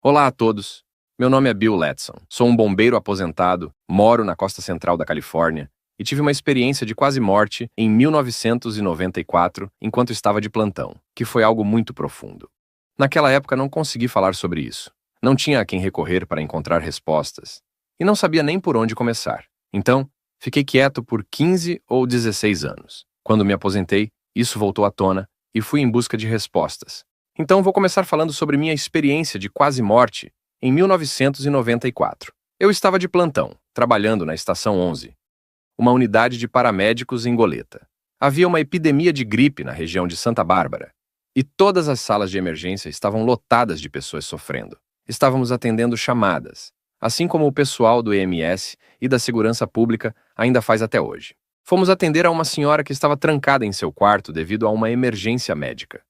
Olá a todos. Meu nome é Bill Letson. Sou um bombeiro aposentado, moro na costa central da Califórnia e tive uma experiência de quase morte em 1994 enquanto estava de plantão, que foi algo muito profundo. Naquela época não consegui falar sobre isso. Não tinha a quem recorrer para encontrar respostas e não sabia nem por onde começar. Então, fiquei quieto por 15 ou 16 anos. Quando me aposentei, isso voltou à tona e fui em busca de respostas. Então vou começar falando sobre minha experiência de quase morte em 1994. Eu estava de plantão, trabalhando na Estação 11, uma unidade de paramédicos em Goleta. Havia uma epidemia de gripe na região de Santa Bárbara e todas as salas de emergência estavam lotadas de pessoas sofrendo. Estávamos atendendo chamadas, assim como o pessoal do EMS e da Segurança Pública ainda faz até hoje. Fomos atender a uma senhora que estava trancada em seu quarto devido a uma emergência médica.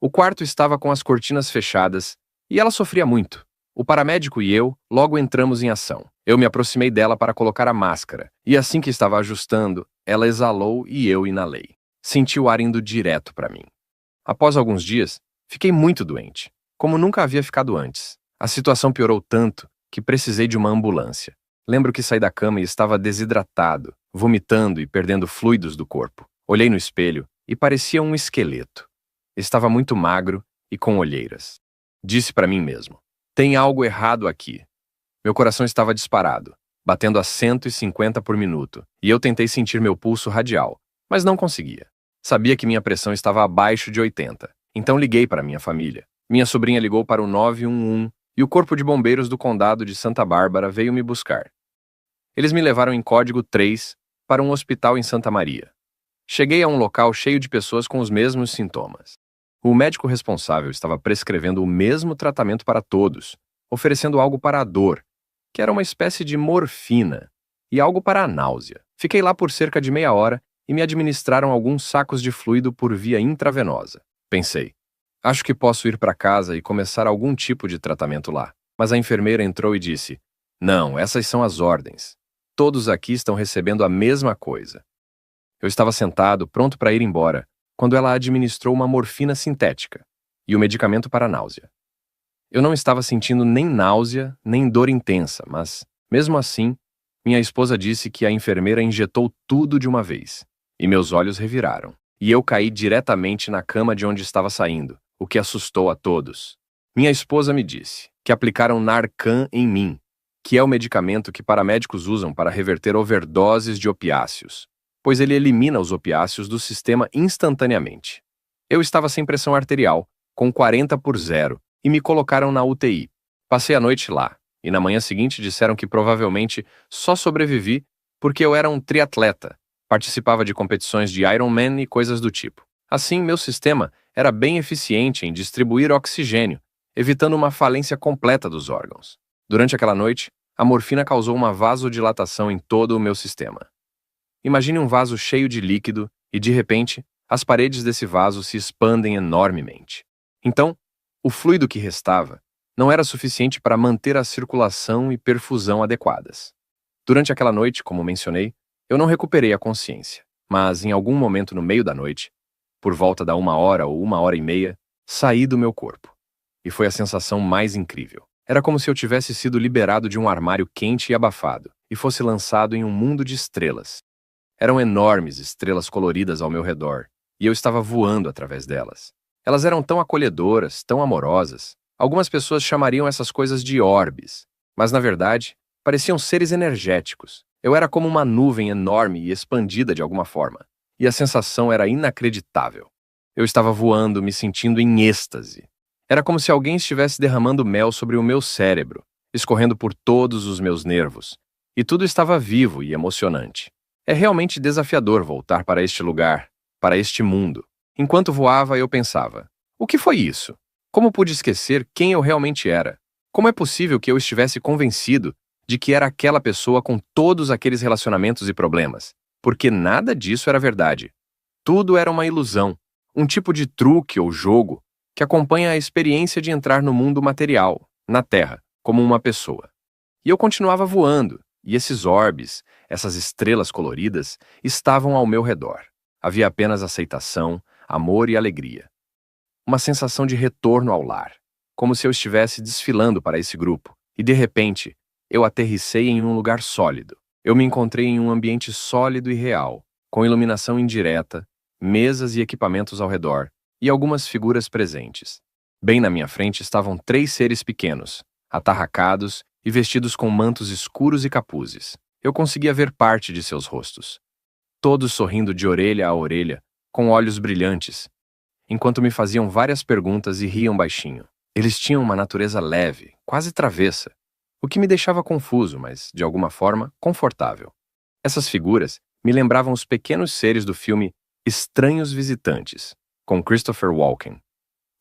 O quarto estava com as cortinas fechadas e ela sofria muito. O paramédico e eu logo entramos em ação. Eu me aproximei dela para colocar a máscara e assim que estava ajustando, ela exalou e eu inalei. Senti o ar indo direto para mim. Após alguns dias, fiquei muito doente, como nunca havia ficado antes. A situação piorou tanto que precisei de uma ambulância. Lembro que saí da cama e estava desidratado, vomitando e perdendo fluidos do corpo. Olhei no espelho e parecia um esqueleto. Estava muito magro e com olheiras. Disse para mim mesmo: tem algo errado aqui. Meu coração estava disparado, batendo a 150 por minuto, e eu tentei sentir meu pulso radial, mas não conseguia. Sabia que minha pressão estava abaixo de 80, então liguei para minha família. Minha sobrinha ligou para o 911 e o Corpo de Bombeiros do Condado de Santa Bárbara veio me buscar. Eles me levaram em código 3 para um hospital em Santa Maria. Cheguei a um local cheio de pessoas com os mesmos sintomas. O médico responsável estava prescrevendo o mesmo tratamento para todos, oferecendo algo para a dor, que era uma espécie de morfina, e algo para a náusea. Fiquei lá por cerca de meia hora e me administraram alguns sacos de fluido por via intravenosa. Pensei, acho que posso ir para casa e começar algum tipo de tratamento lá. Mas a enfermeira entrou e disse: não, essas são as ordens. Todos aqui estão recebendo a mesma coisa. Eu estava sentado, pronto para ir embora, quando ela administrou uma morfina sintética e o medicamento para a náusea. Eu não estava sentindo nem náusea, nem dor intensa, mas, mesmo assim, minha esposa disse que a enfermeira injetou tudo de uma vez, e meus olhos reviraram, e eu caí diretamente na cama de onde estava saindo, o que assustou a todos. Minha esposa me disse que aplicaram Narcan em mim, que é o medicamento que paramédicos usam para reverter overdoses de opiáceos, pois ele elimina os opiáceos do sistema instantaneamente. Eu estava sem pressão arterial, com 40/0, e me colocaram na UTI. Passei a noite lá, e na manhã seguinte disseram que provavelmente só sobrevivi porque eu era um triatleta, participava de competições de Ironman e coisas do tipo. Assim, meu sistema era bem eficiente em distribuir oxigênio, evitando uma falência completa dos órgãos. Durante aquela noite, a morfina causou uma vasodilatação em todo o meu sistema. Imagine um vaso cheio de líquido e, de repente, as paredes desse vaso se expandem enormemente. Então, o fluido que restava não era suficiente para manter a circulação e perfusão adequadas. Durante aquela noite, como mencionei, eu não recuperei a consciência, mas em algum momento no meio da noite, por volta da 1 hora ou 1 hora e meia, saí do meu corpo. E foi a sensação mais incrível. Era como se eu tivesse sido liberado de um armário quente e abafado e fosse lançado em um mundo de estrelas. Eram enormes estrelas coloridas ao meu redor, e eu estava voando através delas. Elas eram tão acolhedoras, tão amorosas. Algumas pessoas chamariam essas coisas de orbes, mas na verdade, pareciam seres energéticos. Eu era como uma nuvem enorme e expandida de alguma forma, e a sensação era inacreditável. Eu estava voando, me sentindo em êxtase. Era como se alguém estivesse derramando mel sobre o meu cérebro, escorrendo por todos os meus nervos, e tudo estava vivo e emocionante. É realmente desafiador voltar para este lugar, para este mundo. Enquanto voava, eu pensava: o que foi isso? Como pude esquecer quem eu realmente era? Como é possível que eu estivesse convencido de que era aquela pessoa com todos aqueles relacionamentos e problemas? Porque nada disso era verdade. Tudo era uma ilusão, um tipo de truque ou jogo que acompanha a experiência de entrar no mundo material, na Terra, como uma pessoa. E eu continuava voando, e esses orbes, essas estrelas coloridas, estavam ao meu redor. Havia apenas aceitação, amor e alegria. Uma sensação de retorno ao lar. como se eu estivesse desfilando para esse grupo, e de repente, eu aterrissei em um lugar sólido. Eu me encontrei em um ambiente sólido e real, com iluminação indireta, mesas e equipamentos ao redor, e algumas figuras presentes. Bem na minha frente estavam 3 seres pequenos, atarracados e vestidos com mantos escuros e capuzes. Eu conseguia ver parte de seus rostos, todos sorrindo de orelha a orelha, com olhos brilhantes, enquanto me faziam várias perguntas e riam baixinho. Eles tinham uma natureza leve, quase travessa, o que me deixava confuso, mas, de alguma forma, confortável. Essas figuras me lembravam os pequenos seres do filme Estranhos Visitantes, com Christopher Walken,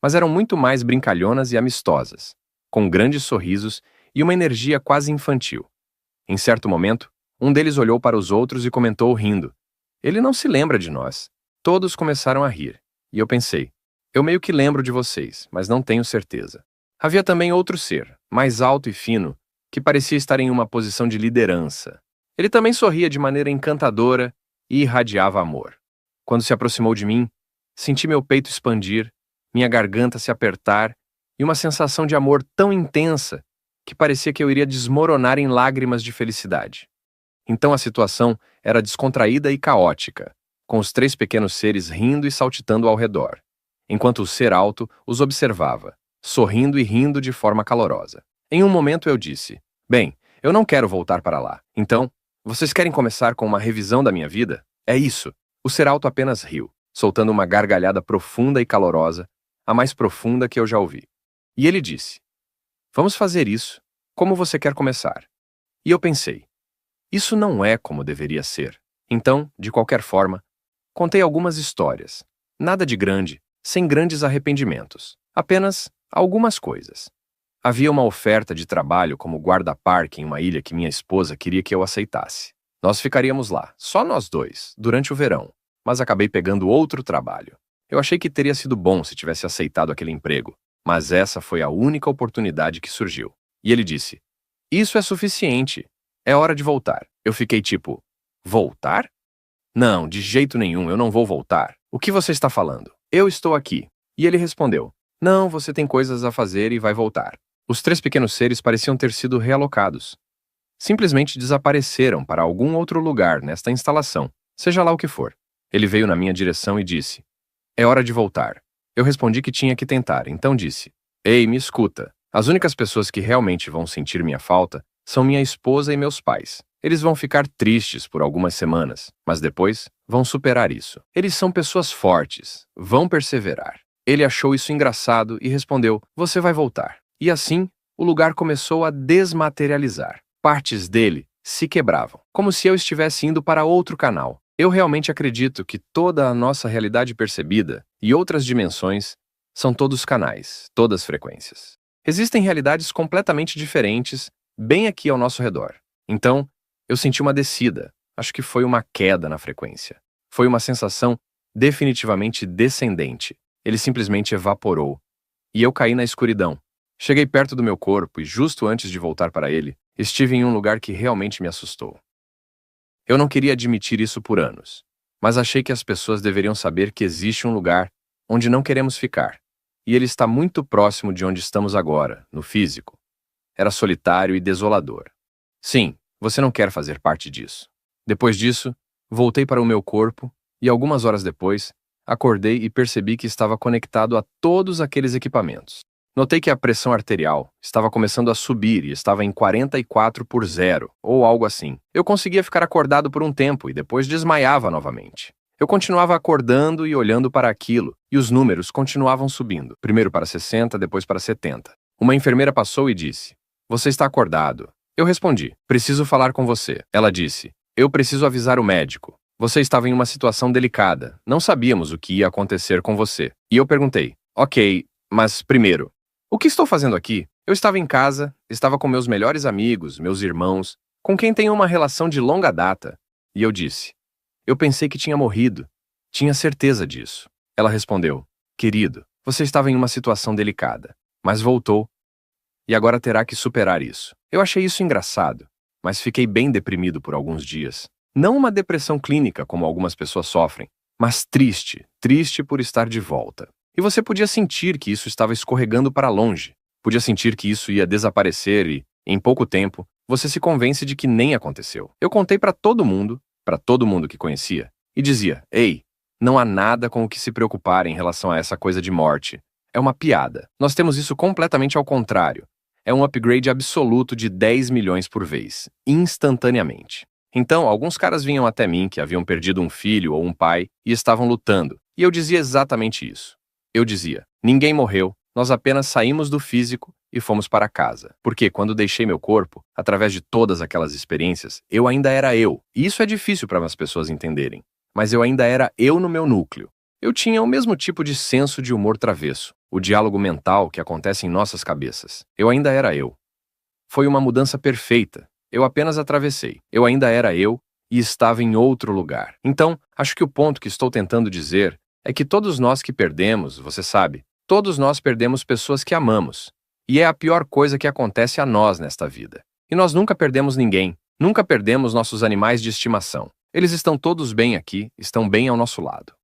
mas eram muito mais brincalhonas e amistosas, com grandes sorrisos e uma energia quase infantil. Em certo momento, um deles olhou para os outros e comentou rindo: "Ele não se lembra de nós." Todos começaram a rir, e eu pensei: eu meio que lembro de vocês, mas não tenho certeza. Havia também outro ser, mais alto e fino, que parecia estar em uma posição de liderança. Ele também sorria de maneira encantadora e irradiava amor. Quando se aproximou de mim, senti meu peito expandir, minha garganta se apertar e uma sensação de amor tão intensa que parecia que eu iria desmoronar em lágrimas de felicidade. Então a situação era descontraída e caótica, com os 3 pequenos seres rindo e saltitando ao redor, enquanto o ser alto os observava, sorrindo e rindo de forma calorosa. Em um momento eu disse: "Bem, eu não quero voltar para lá. Então, vocês querem começar com uma revisão da minha vida? É isso." O ser alto apenas riu, soltando uma gargalhada profunda e calorosa, a mais profunda que eu já ouvi. E ele disse: "Vamos fazer isso. Como você quer começar?" E eu pensei: isso não é como deveria ser. Então, de qualquer forma, contei algumas histórias. Nada de grande, sem grandes arrependimentos. Apenas algumas coisas. Havia uma oferta de trabalho como guarda-parque em uma ilha que minha esposa queria que eu aceitasse. Nós ficaríamos lá, só nós 2, durante o verão, mas acabei pegando outro trabalho. Eu achei que teria sido bom se tivesse aceitado aquele emprego, mas essa foi a única oportunidade que surgiu. E ele disse: "Isso é suficiente. É hora de voltar." Eu fiquei tipo: "Voltar? Não, de jeito nenhum, eu não vou voltar. O que você está falando? Eu estou aqui." E ele respondeu: "Não, você tem coisas a fazer e vai voltar." Os 3 pequenos seres pareciam ter sido realocados. Simplesmente desapareceram para algum outro lugar nesta instalação, seja lá o que for. Ele veio na minha direção e disse: "É hora de voltar." Eu respondi que tinha que tentar, então disse: "Ei, me escuta. As únicas pessoas que realmente vão sentir minha falta são minha esposa e meus pais. Eles vão ficar tristes por algumas semanas, mas depois vão superar isso. Eles são pessoas fortes, vão perseverar." Ele achou isso engraçado e respondeu: "Você vai voltar." E assim, o lugar começou a desmaterializar. Partes dele se quebravam, como se eu estivesse indo para outro canal. Eu realmente acredito que toda a nossa realidade percebida e outras dimensões são todos canais, todas frequências. Existem realidades completamente diferentes bem aqui ao nosso redor. Então, eu senti uma descida, acho que foi uma queda na frequência. Foi uma sensação definitivamente descendente. Ele simplesmente evaporou. E eu caí na escuridão. Cheguei perto do meu corpo e, justo antes de voltar para ele, estive em um lugar que realmente me assustou. Eu não queria admitir isso por anos, mas achei que as pessoas deveriam saber que existe um lugar onde não queremos ficar, e ele está muito próximo de onde estamos agora, no físico. Era solitário e desolador. Sim, você não quer fazer parte disso. Depois disso, voltei para o meu corpo e, algumas horas depois, acordei e percebi que estava conectado a todos aqueles equipamentos. Notei que a pressão arterial estava começando a subir e estava em 44/0, ou algo assim. Eu conseguia ficar acordado por um tempo e depois desmaiava novamente. Eu continuava acordando e olhando para aquilo, e os números continuavam subindo, primeiro para 60, depois para 70. Uma enfermeira passou e disse: "Você está acordado." Eu respondi: "Preciso falar com você." Ela disse: "Eu preciso avisar o médico. Você estava em uma situação delicada. Não sabíamos o que ia acontecer com você." E eu perguntei: "Ok, mas primeiro, o que estou fazendo aqui?" Eu estava em casa, estava com meus melhores amigos, meus irmãos, com quem tenho uma relação de longa data. E eu disse: "Eu pensei que tinha morrido. Tinha certeza disso." Ela respondeu: "Querido, você estava em uma situação delicada, mas voltou. E agora terá que superar isso." Eu achei isso engraçado, mas fiquei bem deprimido por alguns dias. Não uma depressão clínica como algumas pessoas sofrem, mas triste por estar de volta. E você podia sentir que isso estava escorregando para longe. Podia sentir que isso ia desaparecer e, em pouco tempo, você se convence de que nem aconteceu. Eu contei para todo mundo que conhecia, e dizia: ei, não há nada com o que se preocupar em relação a essa coisa de morte. É uma piada. Nós temos isso completamente ao contrário. É um upgrade absoluto de 10 milhões por vez, instantaneamente. Então, alguns caras vinham até mim que haviam perdido um filho ou um pai e estavam lutando, e eu dizia exatamente isso. Eu dizia: ninguém morreu, nós apenas saímos do físico e fomos para casa. Porque quando deixei meu corpo, através de todas aquelas experiências, eu ainda era eu. E isso é difícil para as pessoas entenderem. Mas eu ainda era eu no meu núcleo. Eu tinha o mesmo tipo de senso de humor travesso, o diálogo mental que acontece em nossas cabeças. Eu ainda era eu. Foi uma mudança perfeita. Eu apenas atravessei. Eu ainda era eu e estava em outro lugar. Então, acho que o ponto que estou tentando dizer é que todos nós que perdemos, você sabe, todos nós perdemos pessoas que amamos. E é a pior coisa que acontece a nós nesta vida. E nós nunca perdemos ninguém. Nunca perdemos nossos animais de estimação. Eles estão todos bem aqui, estão bem ao nosso lado.